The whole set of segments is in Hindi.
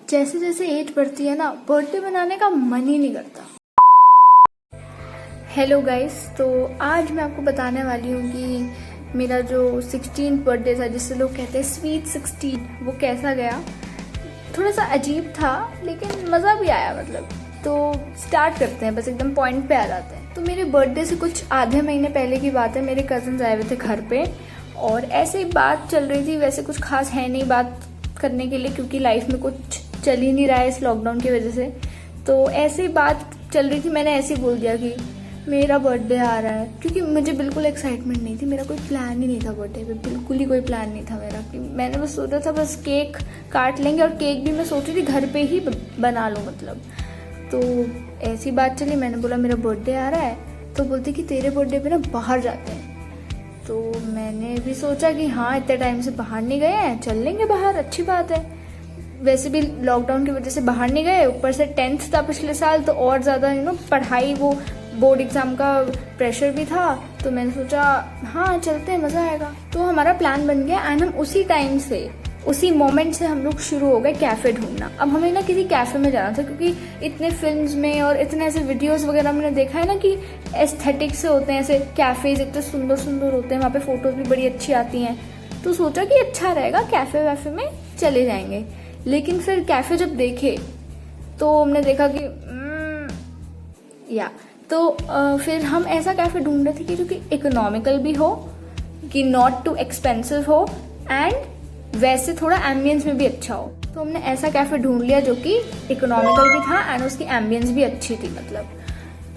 जैसे जैसे एज बढ़ती है ना, बर्थडे मनाने का मन ही नहीं करता। हेलो गाइस, तो आज मैं आपको बताने वाली हूँ कि मेरा जो 16th बर्थडे था, जिससे लोग कहते हैं स्वीट 16, वो कैसा गया। थोड़ा सा अजीब था लेकिन मज़ा भी आया मतलब। तो स्टार्ट करते हैं, बस एकदम पॉइंट पे आ जाते हैं। तो मेरे बर्थडे से कुछ आधे महीने पहले की बात है, मेरे कज़न्स आए हुए थे घर पे और ऐसे ही बात चल रही थी। वैसे कुछ खास है नहीं बात करने के लिए, क्योंकि लाइफ में कुछ चल ही नहीं रहा है इस लॉकडाउन की वजह से। तो ऐसे ही बात चल रही थी, मैंने ऐसे ही बोल दिया कि मेरा बर्थडे आ रहा है, क्योंकि मुझे बिल्कुल एक्साइटमेंट नहीं थी। मेरा कोई प्लान ही नहीं था बर्थडे पे, बिल्कुल ही कोई प्लान नहीं था मेरा। कि मैंने बस सोचा था बस केक काट लेंगे, और केक भी मैं सोची थी घर पे ही बना लूँ मतलब। तो ऐसी बात चली, मैंने बोला मेरा बर्थडे आ रहा है, तो बोलती कि तेरे बर्थडे पे ना बाहर जाते हैं। तो मैंने भी सोचा कि हाँ, इतने टाइम से बाहर नहीं गए हैं, चल लेंगे बाहर, अच्छी बात है। वैसे भी लॉकडाउन की वजह से बाहर नहीं गए, ऊपर से 10th था पिछले साल, तो और ज़्यादा पढ़ाई, वो बोर्ड एग्जाम का प्रेशर भी था। तो मैंने सोचा हाँ चलते हैं, मज़ा आएगा। तो हमारा प्लान बन गया एंड हम उसी टाइम से, उसी मोमेंट से हम लोग शुरू हो गए कैफ़े ढूंढना। अब हमें ना किसी कैफ़े में जाना था, क्योंकि इतने फिल्म्स में और इतने ऐसे वीडियोस वगैरह मैंने देखा है ना कि एस्थेटिक से होते हैं ऐसे कैफ़ेज, इतने सुंदर सुंदर होते हैं, वहाँ पे फ़ोटोज़ भी बड़ी अच्छी आती हैं। तो सोचा कि अच्छा रहेगा, कैफ़े वैफे में चले जाएंगे। लेकिन फिर कैफ़े जब देखे तो हमने देखा कि फिर हम ऐसा कैफ़े ढूंढ रहे थे कि जो कि इकोनॉमिकल भी हो, कि नॉट टू एक्सपेंसिव हो, एंड वैसे थोड़ा एम्बियंस में भी अच्छा हो। तो हमने ऐसा कैफ़े ढूंढ लिया जो कि इकोनॉमिकल भी था एंड उसकी एम्बियंस भी अच्छी थी मतलब।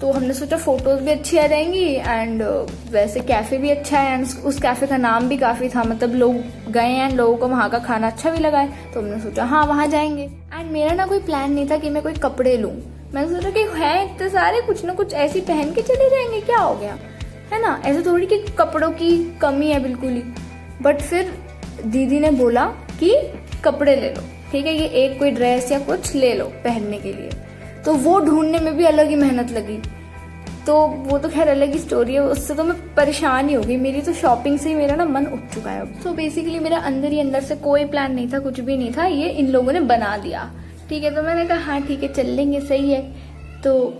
तो हमने सोचा फ़ोटोज़ भी अच्छी आ जाएंगी एंड वैसे कैफ़े भी अच्छा है, एंड उस कैफ़े का नाम भी काफ़ी था, मतलब लोग गए एंड लोगों को वहाँ का खाना अच्छा भी लगा है। तो हमने सोचा हाँ वहाँ जाएंगे। एंड मेरा ना कोई प्लान नहीं था कि मैं कोई कपड़े लूँ। मैंने सोचा कि हैं इतने सारे, कुछ ना कुछ ऐसी पहन के चले जाएंगे, क्या हो गया, है ना। ऐसे थोड़ी कि कपड़ों की कमी है बिल्कुल ही। बट फिर दीदी ने बोला कि कपड़े ले लो, ठीक है, ये एक कोई ड्रेस या कुछ ले लो पहनने के लिए। तो वो ढूंढने में भी अलग ही मेहनत लगी। तो वो तो खैर अलग ही स्टोरी है, उससे तो मैं परेशान ही हो गई। मेरी तो शॉपिंग से ही मेरा ना मन उठ चुका है अब। तो बेसिकली मेरा अंदर ही अंदर से कोई प्लान नहीं था, कुछ भी नहीं था, ये इन लोगों ने बना दिया, ठीक है। तो मैंने कहा हाँ ठीक है चल लेंगे, सही है। तो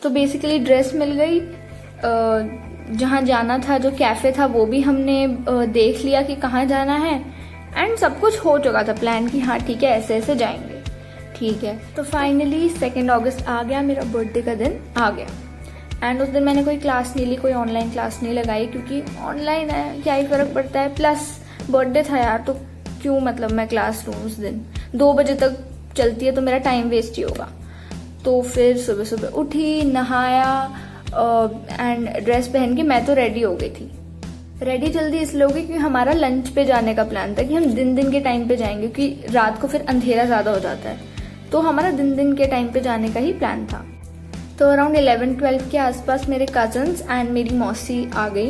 बेसिकली ड्रेस मिल गई, जहाँ जाना था, जो कैफ़े था वो भी हमने देख लिया कि कहाँ जाना है, एंड सब कुछ हो चुका था प्लान कि हाँ ठीक है ऐसे ऐसे जाएंगे, ठीक है। तो फाइनली 2 अगस्त आ गया, मेरा बर्थडे का दिन आ गया। एंड उस दिन मैंने कोई क्लास नहीं ली, कोई ऑनलाइन क्लास नहीं लगाई, क्योंकि ऑनलाइन है क्या ही फ़र्क पड़ता है। प्लस बर्थडे था यार, तो क्यों मतलब मैं क्लास लूँ उस दिन, 2 बजे तक चलती है तो मेरा टाइम वेस्ट ही होगा। तो फिर सुबह सुबह उठी, नहाया एंड ड्रेस पहन के मैं तो रेडी हो गई थी। रेडी जल्दी इसलिए हो गई क्योंकि हमारा लंच पे जाने का प्लान था, कि हम दिन दिन के टाइम पे जाएंगे, क्योंकि रात को फिर अंधेरा ज़्यादा हो जाता है। तो हमारा दिन दिन के टाइम पे जाने का ही प्लान था। तो अराउंड 11-12 के आसपास मेरे कज़न्स एंड मेरी मौसी आ गई।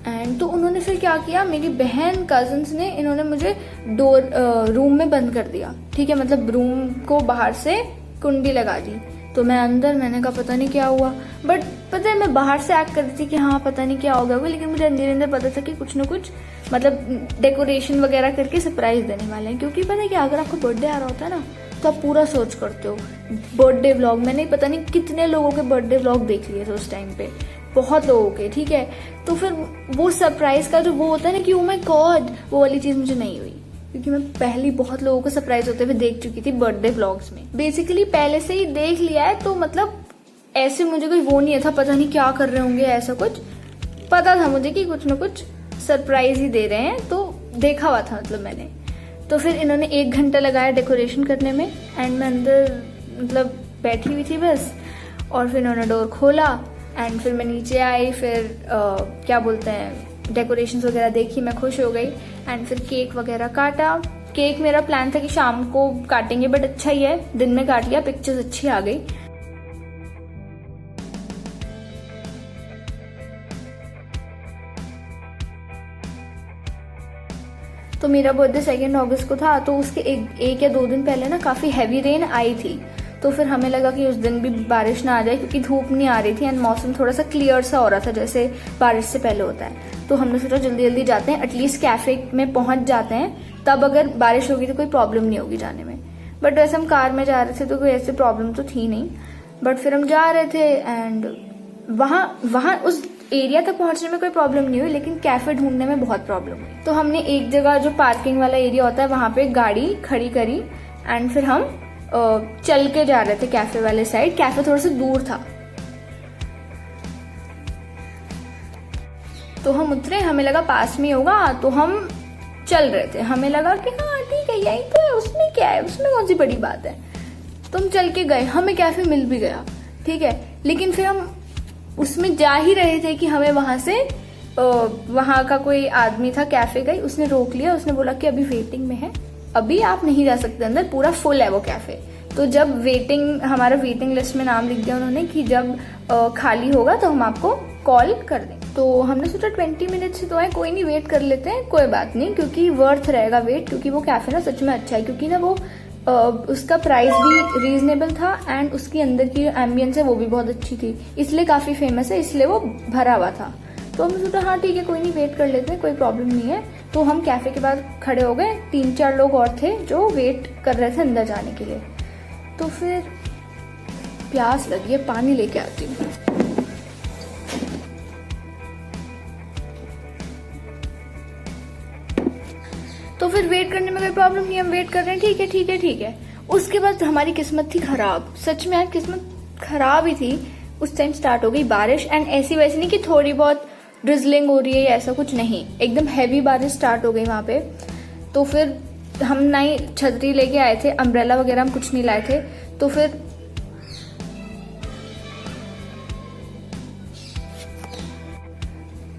एंड तो उन्होंने फिर क्या किया, मेरी बहन कज़न्स ने, इन्होंने मुझे रूम में बंद कर दिया, ठीक है, मतलब रूम को बाहर से कुंडी लगा दी। तो मैं अंदर, मैंने कहा पता नहीं क्या हुआ। बट पता है मैं बाहर से एक्ट कर रही थी कि हाँ पता नहीं क्या हो गया, लेकिन मुझे अंदर अंदर पता था कि कुछ ना कुछ मतलब डेकोरेशन वगैरह करके सरप्राइज देने वाले हैं। क्योंकि पता है कि अगर आपका बर्थडे आ रहा होता है ना, तो आप पूरा सोच करते हो। बर्थडे व्लॉग मैंने पता नहीं कितने लोगों के बर्थडे व्लॉग देख लिए थे उस टाइम पे, बहुत लोगों के, ठीक है। तो फिर वो सरप्राइज का जो वो होता है ना कि ओ माय गॉड, वो वाली चीज़ मुझे नहीं हुई, क्योंकि मैं पहले बहुत लोगों को सरप्राइज होते हुए देख चुकी थी बर्थडे व्लॉग्स में। बेसिकली पहले से ही देख लिया है, तो मतलब ऐसे मुझे कोई वो नहीं था, पता नहीं क्या कर रहे होंगे, ऐसा कुछ पता था मुझे कि कुछ ना कुछ सरप्राइज ही दे रहे हैं, तो देखा हुआ था मतलब मैंने। तो फिर इन्होंने 1 घंटा लगाया डेकोरेशन करने में, एंड मैं अंदर मतलब बैठी हुई थी बस। और फिर इन्होंने डोर खोला एंड फिर मैं नीचे आई, फिर क्या बोलते हैं डेकोरेशन वगैरह देखी, मैं खुश हो गई। एंड फिर केक वगैरह काटा। केक मेरा प्लान था कि शाम को काटेंगे, बट अच्छा ही है दिन में काट लिया, पिक्चर्स अच्छी आ गई। तो मेरा बर्थडे 2 अगस्त को था, तो उसके एक या 2 दिन पहले ना काफ़ी हैवी रेन आई थी। तो फिर हमें लगा कि उस दिन भी बारिश ना आ जाए, क्योंकि धूप नहीं आ रही थी एंड मौसम थोड़ा सा क्लियर सा हो रहा था, जैसे बारिश से पहले होता है। तो हमने सोचा जल्दी जल्दी जाते हैं, एटलीस्ट कैफे में पहुंच जाते हैं, तब अगर बारिश होगी तो कोई प्रॉब्लम नहीं होगी जाने में। बट वैसे हम कार में जा रहे थे तो कोई ऐसी प्रॉब्लम तो थी नहीं। बट फिर हम जा रहे थे एंड वहाँ उस एरिया तक पहुंचने में कोई प्रॉब्लम नहीं हुई, लेकिन कैफे ढूंढने में बहुत प्रॉब्लम हुई। तो हमने एक जगह जो पार्किंग वाला एरिया होता है वहां पे गाड़ी खड़ी करी एंड फिर हम चल के जा रहे थे कैफे वाले साइड। कैफे थोड़ा सा दूर था, तो हम उतरे, हमें लगा पास में होगा, तो हम चल रहे थे। हमें लगा कि हाँ ठीक है यही तो है, उसमें क्या है, उसमें कौन सी बड़ी बात है। तो हम चल के गए, हमें कैफे मिल भी गया, ठीक है। लेकिन फिर हम उसमें जा ही रहे थे कि हमें वहां से वहां का कोई आदमी था कैफे गई, उसने रोक लिया, उसने बोला कि अभी वेटिंग में है, अभी आप नहीं जा सकते अंदर, पूरा फुल है वो कैफे। तो जब हमारा वेटिंग लिस्ट में नाम लिख दिया उन्होंने कि जब खाली होगा तो हम आपको कॉल कर दें। तो हमने सोचा 20 मिनट से तो है, कोई नहीं वेट कर लेते हैं, कोई बात नहीं, क्योंकि वर्थ रहेगा वेट, क्योंकि वो कैफे ना सच में अच्छा है, क्योंकि ना वो उसका प्राइस भी रीजनेबल था एंड उसकी अंदर की एम्बियंस है वो भी बहुत अच्छी थी, इसलिए काफी फेमस है, इसलिए वो भरा हुआ था। तो हमने सोचा हाँ ठीक है कोई नहीं वेट कर लेते हैं, कोई प्रॉब्लम नहीं है। तो हम कैफे के बाद खड़े हो गए, 3-4 लोग और थे जो वेट कर रहे थे अंदर जाने के लिए। तो फिर प्यास लगी है, पानी लेके आती हूँ। तो फिर वेट करने में कोई प्रॉब्लम नहीं, हम वेट कर रहे हैं, ठीक है ठीक है ठीक है। उसके बाद हमारी किस्मत थी खराब, सच में यार किस्मत खराब ही थी। उस टाइम स्टार्ट हो गई बारिश, एंड ऐसी वैसी नहीं कि थोड़ी बहुत ड्रिजलिंग हो रही है या ऐसा कुछ नहीं, एकदम हैवी बारिश स्टार्ट हो गई वहां पे। तो फिर हम ना ही छतरी लेके आए थे, अम्ब्रेला वगैरह हम कुछ नहीं लाए थे। तो फिर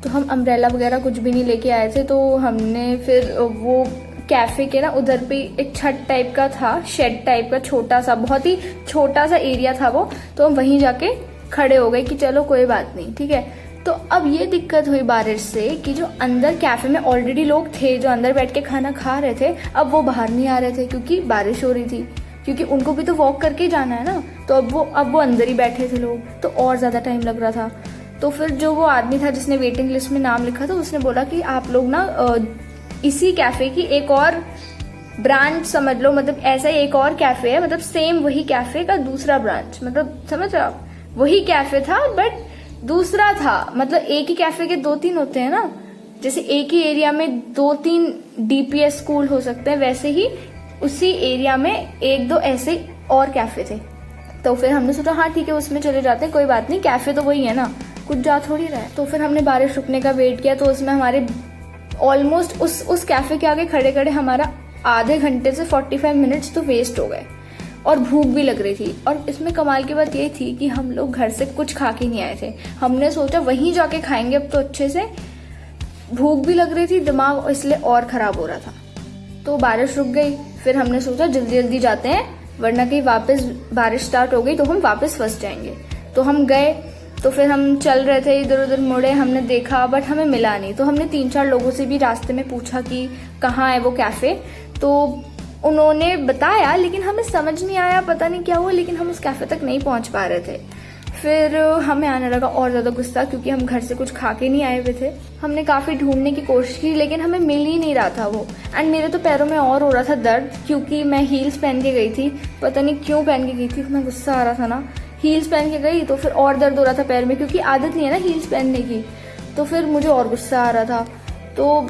हम अम्ब्रेला वगैरह कुछ भी नहीं लेके आए थे। तो हमने फिर वो कैफे के ना उधर पे एक छत टाइप का था, शेड टाइप का, छोटा सा, बहुत ही छोटा सा एरिया था वो। तो हम वहीं जाके खड़े हो गए कि चलो कोई बात नहीं, ठीक है। तो अब ये दिक्कत हुई बारिश से कि जो अंदर कैफे में ऑलरेडी लोग थे जो अंदर बैठ के खाना खा रहे थे, अब वो बाहर नहीं आ रहे थे क्योंकि बारिश हो रही थी, क्योंकि उनको भी तो वॉक करके जाना है ना। तो अब वो अंदर ही बैठे थे लोग, तो और ज्यादा टाइम लग रहा था। तो फिर जो वो आदमी था जिसने वेटिंग लिस्ट में नाम लिखा था, उसने बोला कि आप लोग ना इसी कैफे की एक और ब्रांच समझ लो, मतलब ऐसा ही एक और कैफे है, मतलब सेम वही कैफे का दूसरा ब्रांच, मतलब समझ रहे आप, वही कैफे था बट दूसरा था। मतलब एक ही कैफे के 2-3 होते हैं ना, जैसे एक ही एरिया में 2-3 डीपीएस स्कूल हो सकते हैं, वैसे ही उसी एरिया में 1-2 ऐसे और कैफे थे। तो फिर हमने सोचा हाँ ठीक है उसमें चले जाते हैं, कोई बात नहीं, कैफे तो वही है ना, कुछ जा थोड़ी रहा है। तो फिर हमने बारिश रुकने का वेट किया, तो उसमें हमारे ऑलमोस्ट उस कैफे के आगे खड़े खड़े हमारा आधे घंटे से 45 मिनट्स तो वेस्ट हो गए, और भूख भी लग रही थी। और इसमें कमाल की बात ये थी कि हम लोग घर से कुछ खा के नहीं आए थे, हमने सोचा वहीं जाके खाएंगे अब तो अच्छे से। भूख भी लग रही थी, दिमाग इसलिए और खराब हो रहा था। तो बारिश रुक गई, फिर हमने सोचा जल्दी जल्दी जाते हैं, वरना कहीं वापस बारिश स्टार्ट हो गई तो हम वापस फंस जाएंगे। तो हम गए, तो फिर हम चल रहे थे, इधर उधर मुड़े, हमने देखा बट हमें मिला नहीं। तो हमने 3-4 लोगों से भी रास्ते में पूछा कि कहाँ है वो कैफे, तो उन्होंने बताया, लेकिन हमें समझ नहीं आया, पता नहीं क्या हुआ, लेकिन हम उस कैफे तक नहीं पहुंच पा रहे थे। फिर हमें आने लगा और ज्यादा गुस्सा, क्योंकि हम घर से कुछ खा के नहीं आए हुए थे। हमने काफी ढूंढने की कोशिश की, लेकिन हमें मिल ही नहीं रहा था वो। एंड मेरे तो पैरों में और हो रहा था दर्द, क्योंकि मैं हील्स पहन के गई थी, पता नहीं क्यों पहन के गई थी, इतना गुस्सा आ रहा था ना। हील्स पहन के गई तो फिर और दर्द हो रहा था पैर में, क्योंकि आदत नहीं है ना हील्स पहनने की। तो फिर मुझे और गुस्सा आ रहा था, तो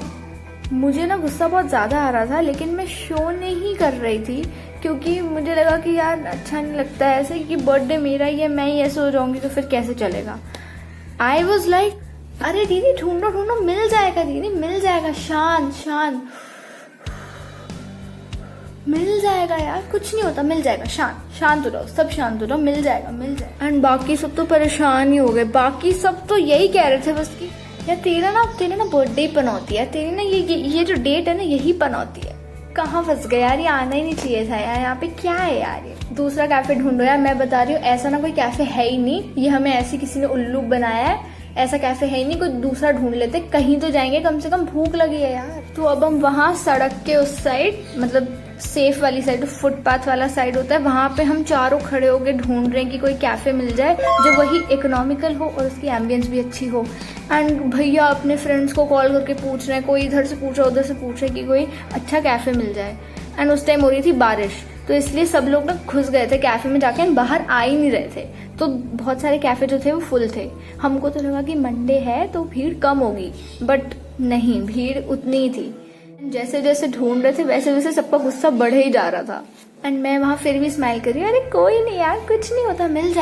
मुझे ना गुस्सा बहुत ज्यादा आ रहा था, लेकिन मैं शो नहीं कर रही थी, क्योंकि मुझे लगा कि यार अच्छा नहीं लगता है ऐसे, कि बर्थडे मेरा ही है, मैं ही ऐसे हो जाऊंगी तो फिर कैसे चलेगा। आई वॉज लाइक अरे दीदी ढूंढो ढूंढो, मिल जाएगा दीदी, मिल जाएगा, शांत मिल जाएगा यार, कुछ नहीं होता, मिल जाएगा, शांत हो जाओ, सब शांत हो जाओ, मिल जाएगा। एंड बाकी सब तो परेशान ही हो गए, बाकी सब तो यही कह रहे थे बस कि यार तेरा ना बर्थडे ही पनौती है, तेरी ना ये जो डेट है ना यही पनौती है। कहाँ फंस गए यार, ये आना ही नहीं चाहिए था यार, यहाँ पे क्या है यार, ये दूसरा कैफे ढूंढो यार। मैं बता रही हूँ ऐसा ना कोई कैफे है ही नहीं, ये हमें ऐसे किसी ने उल्लू बनाया है, ऐसा कैफे है ही नहीं, कोई दूसरा ढूंढ लेते, कहीं तो जाएंगे, कम से कम भूख लगी है यार। तो अब हम वहाँ सड़क के उस साइड, मतलब सेफ वाली साइड, फुटपाथ वाला साइड होता है, वहाँ पे हम चारों खड़े होके ढूंढ रहे हैं कि कोई कैफे मिल जाए जो वही इकोनॉमिकल हो और उसकी एम्बियंस भी अच्छी हो। एंड भैया अपने फ्रेंड्स को कॉल करके पूछ रहे हैं, कोई इधर से पूछ रहा है उधर से पूछ रहे हैं कि कोई अच्छा कैफे मिल जाए। एंड उस टाइम हो रही थी बारिश, तो इसलिए सब लोग ना घुस गए थे कैफे में जाके, बाहर आ ही नहीं रहे थे। तो बहुत सारे कैफे जो थे वो फुल थे। हमको तो लगा कि मंडे है तो भीड़ कम होगी, बट नहीं, भीड़ उतनी ही थी। जैसे जैसे ढूंढ रहे थे वैसे वैसे सबका गुस्सा बढ़ ही जा रहा था। एंड मैं वहां फिर भी स्माइल कर रही हूँ, अरे कोई नहीं यार, कुछ नहीं होता, मिल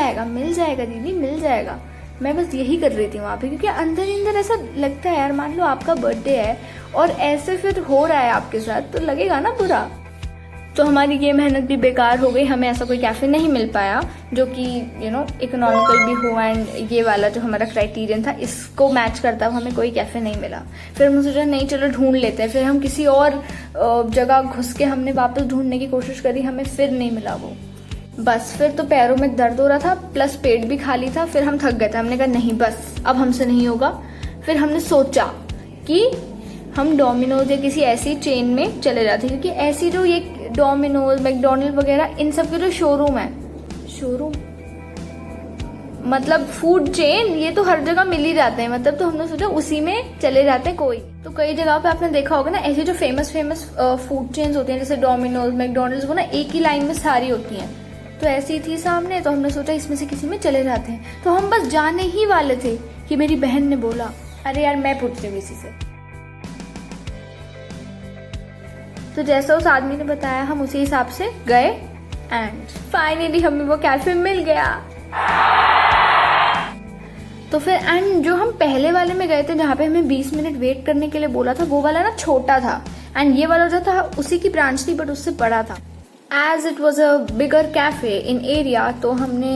जाएगा दीदी, मिल जाएगा। मैं बस यही कर रही थी वहां पे, क्योंकि अंदर ही अंदर ऐसा लगता है यार, मान लो आपका बर्थडे है और ऐसे फिर हो रहा है आपके साथ, तो लगेगा ना बुरा। तो हमारी ये मेहनत भी बेकार हो गई, हमें ऐसा कोई कैफे नहीं मिल पाया जो कि इकोनॉमिकल भी हो एंड ये वाला जो हमारा क्राइटेरियन था इसको मैच करता हुआ हमें कोई कैफे नहीं मिला। फिर हमने सोचा नहीं चलो ढूंढ लेते हैं। फिर हम किसी और जगह घुस के हमने वापस ढूंढने की कोशिश करी, हमें फिर नहीं मिला वो। बस फिर तो पैरों में दर्द हो रहा था, प्लस पेट भी खाली था। फिर हम थक गए थे, हमने कहा नहीं बस अब हमसे नहीं होगा। फिर हमने सोचा कि हम डोमिनोज या किसी ऐसी चेन में चले जाते, क्योंकि ऐसी जो ये डोमिनोज, मैकडोनल्ड वगैरह, इन सब के जो शोरूम मतलब फूड चेन, ये तो हर जगह मिल ही जाते हैं, मतलब तो हमने सोचा उसी में चले जाते हैं। कोई तो कई जगह पे आपने देखा होगा ना, ऐसे जो फेमस फूड चेन्स होती हैं जैसे डोमिनोज, मैकडोनल्ड्स, वो ना एक ही लाइन में सारी होती हैं। तो ऐसी थी सामने, तो हमने सोचा इसमें से किसी में चले जाते हैं। तो हम बस जाने ही वाले थे कि मेरी बहन ने बोला, अरे यार मैं पूछती हूँ किसी से। तो जैसा उस आदमी ने बताया हम उसी हिसाब से गए एंड फाइनली हमें वो कैफे मिल गया। तो फिर एंड जो हम पहले वाले में गए थे जहाँ पे हमें 20 मिनट वेट करने के लिए बोला था, वो वाला ना छोटा था एंड ये वाला जो था उसी की ब्रांच थी बट उससे बड़ा था। As it was a bigger cafe in area, तो हमने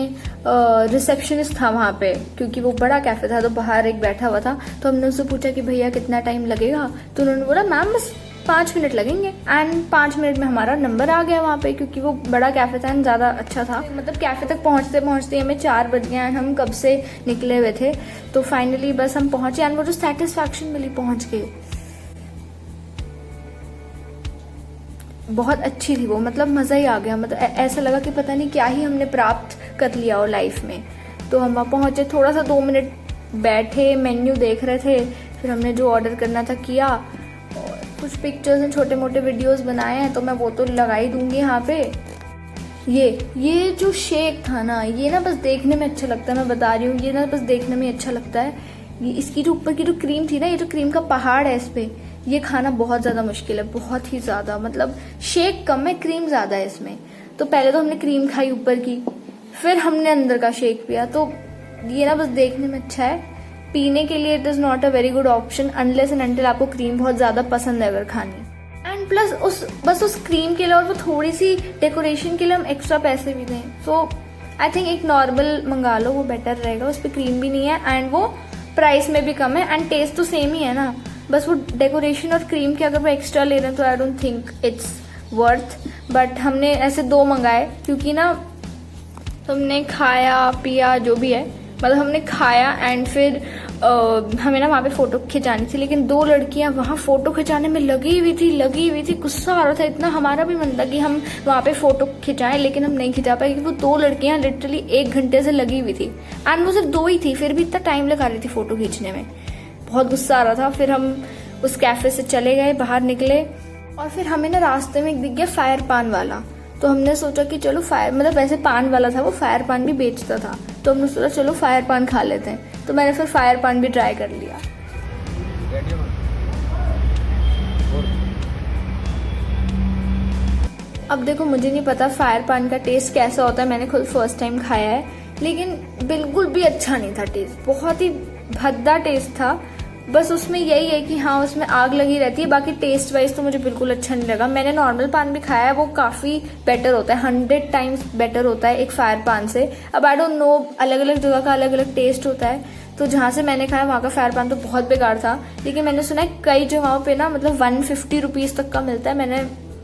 रिसेप्शनिस्ट था वहाँ पे, क्योंकि वो बड़ा कैफे था तो बाहर एक बैठा हुआ था। तो हमने उससे पूछा कि भैया कितना टाइम लगेगा, तो उन्होंने बोला मैम बस 5 मिनट लगेंगे। एंड 5 मिनट में हमारा नंबर आ गया वहाँ पे, क्योंकि वो बड़ा कैफे था एंड ज़्यादा अच्छा था। मतलब कैफे तक पहुँचते पहुँचते हमें 4 बज गए एंड हम कब से निकले हुए थे। तो फाइनली बस हम पहुँचे एंड वो जो सेटिस्फैक्शन मिली पहुँच के, बहुत अच्छी थी वो, मतलब मज़ा ही आ गया। मतलब ऐसा लगा कि पता नहीं क्या ही हमने प्राप्त कर लिया हो लाइफ में। तो हम वहाँ पहुँचे, थोड़ा सा 2 मिनट बैठे, मेन्यू देख रहे थे, फिर हमने जो ऑर्डर करना था किया, और कुछ पिक्चर्स एंड छोटे मोटे वीडियोस बनाए हैं तो मैं वो तो लगा ही दूंगी यहाँ पे। ये जो शेक था ना, ये ना बस देखने में अच्छा लगता है, मैं बता रही हूँ, ये ना बस देखने में अच्छा लगता है। ये इसकी जो ऊपर की जो क्रीम थी ना, ये जो क्रीम का पहाड़ है इस पे, ये खाना बहुत ज़्यादा मुश्किल है, बहुत ही ज़्यादा। मतलब शेक कम है, क्रीम ज़्यादा है इसमें। तो पहले तो हमने क्रीम खाई ऊपर की, फिर हमने अंदर का शेक पिया। तो ये ना बस देखने में अच्छा है, पीने के लिए it is not a very good option unless and until आपको क्रीम बहुत ज़्यादा पसंद है अगर खानी। एंड प्लस उस क्रीम के लिए और वो थोड़ी सी डेकोरेशन के लिए हम एक्स्ट्रा पैसे भी दें। सो आई थिंक एक नॉर्मल मंगा लो, वो बेटर रहेगा, उस पर क्रीम भी नहीं है एंड वो प्राइस में भी कम है एंड टेस्ट तो सेम ही है ना। बस वो डेकोरेशन और क्रीम के अगर वो एक्स्ट्रा ले रहे हैं तो I don't think it's worth. But हमने ऐसे 2 मंगाए, क्योंकि ना हमने खाया पिया जो भी है, मतलब हमने खाया एंड फिर हमें ना वहाँ पे फोटो खिंचानी थी, लेकिन 2 लड़कियाँ वहाँ फोटो खिंचाने में लगी हुई थी। गुस्सा आ रहा था इतना, हमारा भी मन था कि हम वहाँ पे फोटो खिंचाएं, लेकिन हम नहीं खिंचा पाए क्योंकि वो 2 लड़कियाँ लिटरली 1 घंटे से लगी हुई थी एंड वो सिर्फ 2 ही थी, फिर भी इतना टाइम लगा रही थी फोटो खींचने में। बहुत गुस्सा आ रहा था। फिर हम उस कैफे से चले गए, बाहर निकले और फिर हमें ना रास्ते में एक दिख गया फायर पान वाला। तो हमने सोचा कि चलो मतलब वैसे पान वाला था, वो फायर पान भी बेचता था, तो हमने सोचा चलो फायर पान खा लेते हैं। तो मैंने फिर फायर पान भी ट्राई कर लिया। अब देखो मुझे नहीं पता फायर पान का टेस्ट कैसा होता है, मैंने खुद फर्स्ट टाइम खाया है, लेकिन बिल्कुल भी अच्छा नहीं था टेस्ट, बहुत ही भद्दा टेस्ट था। बस उसमें यही है कि हाँ उसमें आग लगी रहती है, बाकी टेस्ट वाइज तो मुझे बिल्कुल अच्छा नहीं लगा। मैंने नॉर्मल पान भी खाया है, वो काफ़ी बेटर होता है, 100 टाइम्स बेटर होता है एक फायर पान से। अब आई डोंट नो, अलग अलग जगह का अलग अलग टेस्ट होता है। तो जहाँ से मैंने खाया वहाँ का फायर पान तो बहुत बेकार था, लेकिन मैंने सुना है कई जगहों पे ना मतलब 150 रुपीज़ तक का मिलता है। मैंने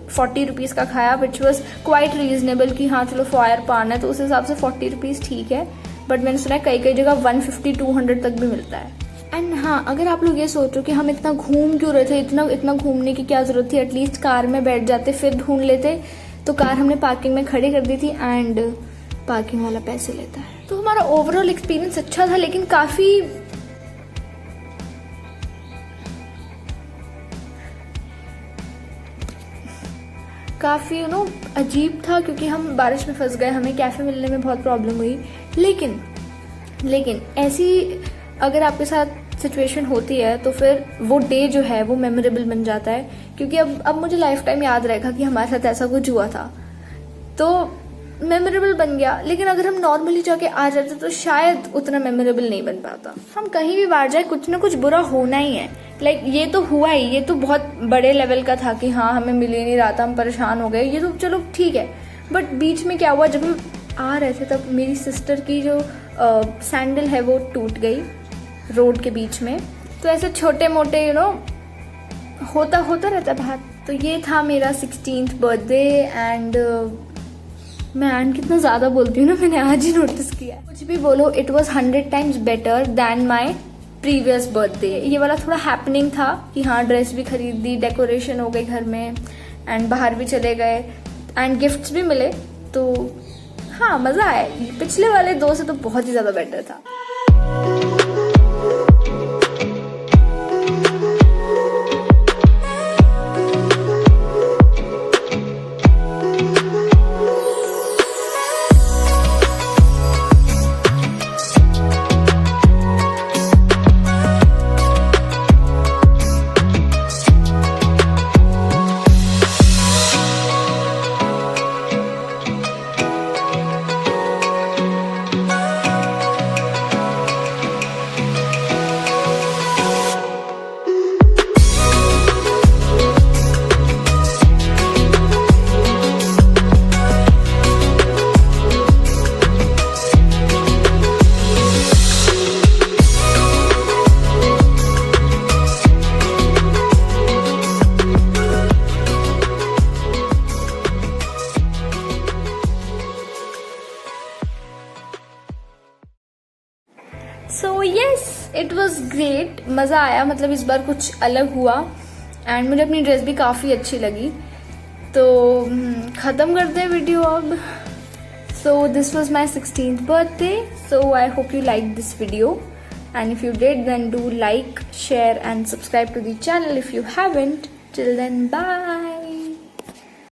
40 रुपीज़ का खाया, विच वॉज क्वाइट रीजनेबल कि हाँ चलो फायर पान है तो उस हिसाब से 40 रुपीज़ ठीक है। बट मैंने सुना है कई जगह 150-200 तक भी मिलता है। एंड हाँ, अगर आप लोग ये सोचो कि हम इतना घूम क्यों रहे थे, इतना घूमने की क्या जरूरत थी, एटलीस्ट कार में बैठ जाते फिर ढूंढ लेते। तो कार हमने पार्किंग में खड़ी कर दी थी एंड पार्किंग वाला पैसे लेता है। तो हमारा ओवरऑल एक्सपीरियंस अच्छा था, लेकिन काफ़ी अजीब था, क्योंकि हम बारिश में फंस गए, हमें कैफ़े मिलने में बहुत प्रॉब्लम हुई। लेकिन ऐसी अगर आपके साथ सिचुएशन होती है तो फिर वो डे जो है वो मेमोरेबल बन जाता है, क्योंकि अब मुझे लाइफ टाइम याद रहेगा कि हमारे साथ ऐसा कुछ हुआ था, तो मेमोरेबल बन गया। लेकिन अगर हम नॉर्मली जाके आ जाते तो शायद उतना मेमोरेबल नहीं बन पाता। हम कहीं भी बाहर जाए कुछ ना कुछ बुरा होना ही है। लाइक ये तो हुआ ही, ये तो बहुत बड़े लेवल का था कि हाँ हमें मिल ही नहीं रहा था, हम परेशान हो गए, ये तो चलो ठीक है। बट बीच में क्या हुआ, जब हम आ रहे थे तब मेरी सिस्टर की जो सैंडल है वो टूट गई रोड के बीच में। तो ऐसे छोटे मोटे होता रहता बात। तो ये था मेरा 16th बर्थडे एंड मैं एंड कितना ज़्यादा बोलती हूँ ना, मैंने आज ही नोटिस किया। कुछ भी बोलो, it was 100 times better than my previous birthday. ये वाला थोड़ा हैपनिंग था कि हाँ ड्रेस भी खरीद दी, डेकोरेशन हो गई घर में एंड बाहर भी चले गए एंड गिफ्ट्स भी मिले। तो हाँ मज़ा आया। पिछले वाले 2 से तो बहुत ही ज़्यादा बेटर था। So yes, it was great, मज़ा आया। मतलब इस बार कुछ अलग हुआ एंड मुझे अपनी ड्रेस भी काफ़ी अच्छी लगी। तो ख़त्म करते हैं वीडियो अब। So this was my 16th birthday. So I hope you like this video and if you did then do like, share and subscribe to the channel if you haven't. Till then, bye.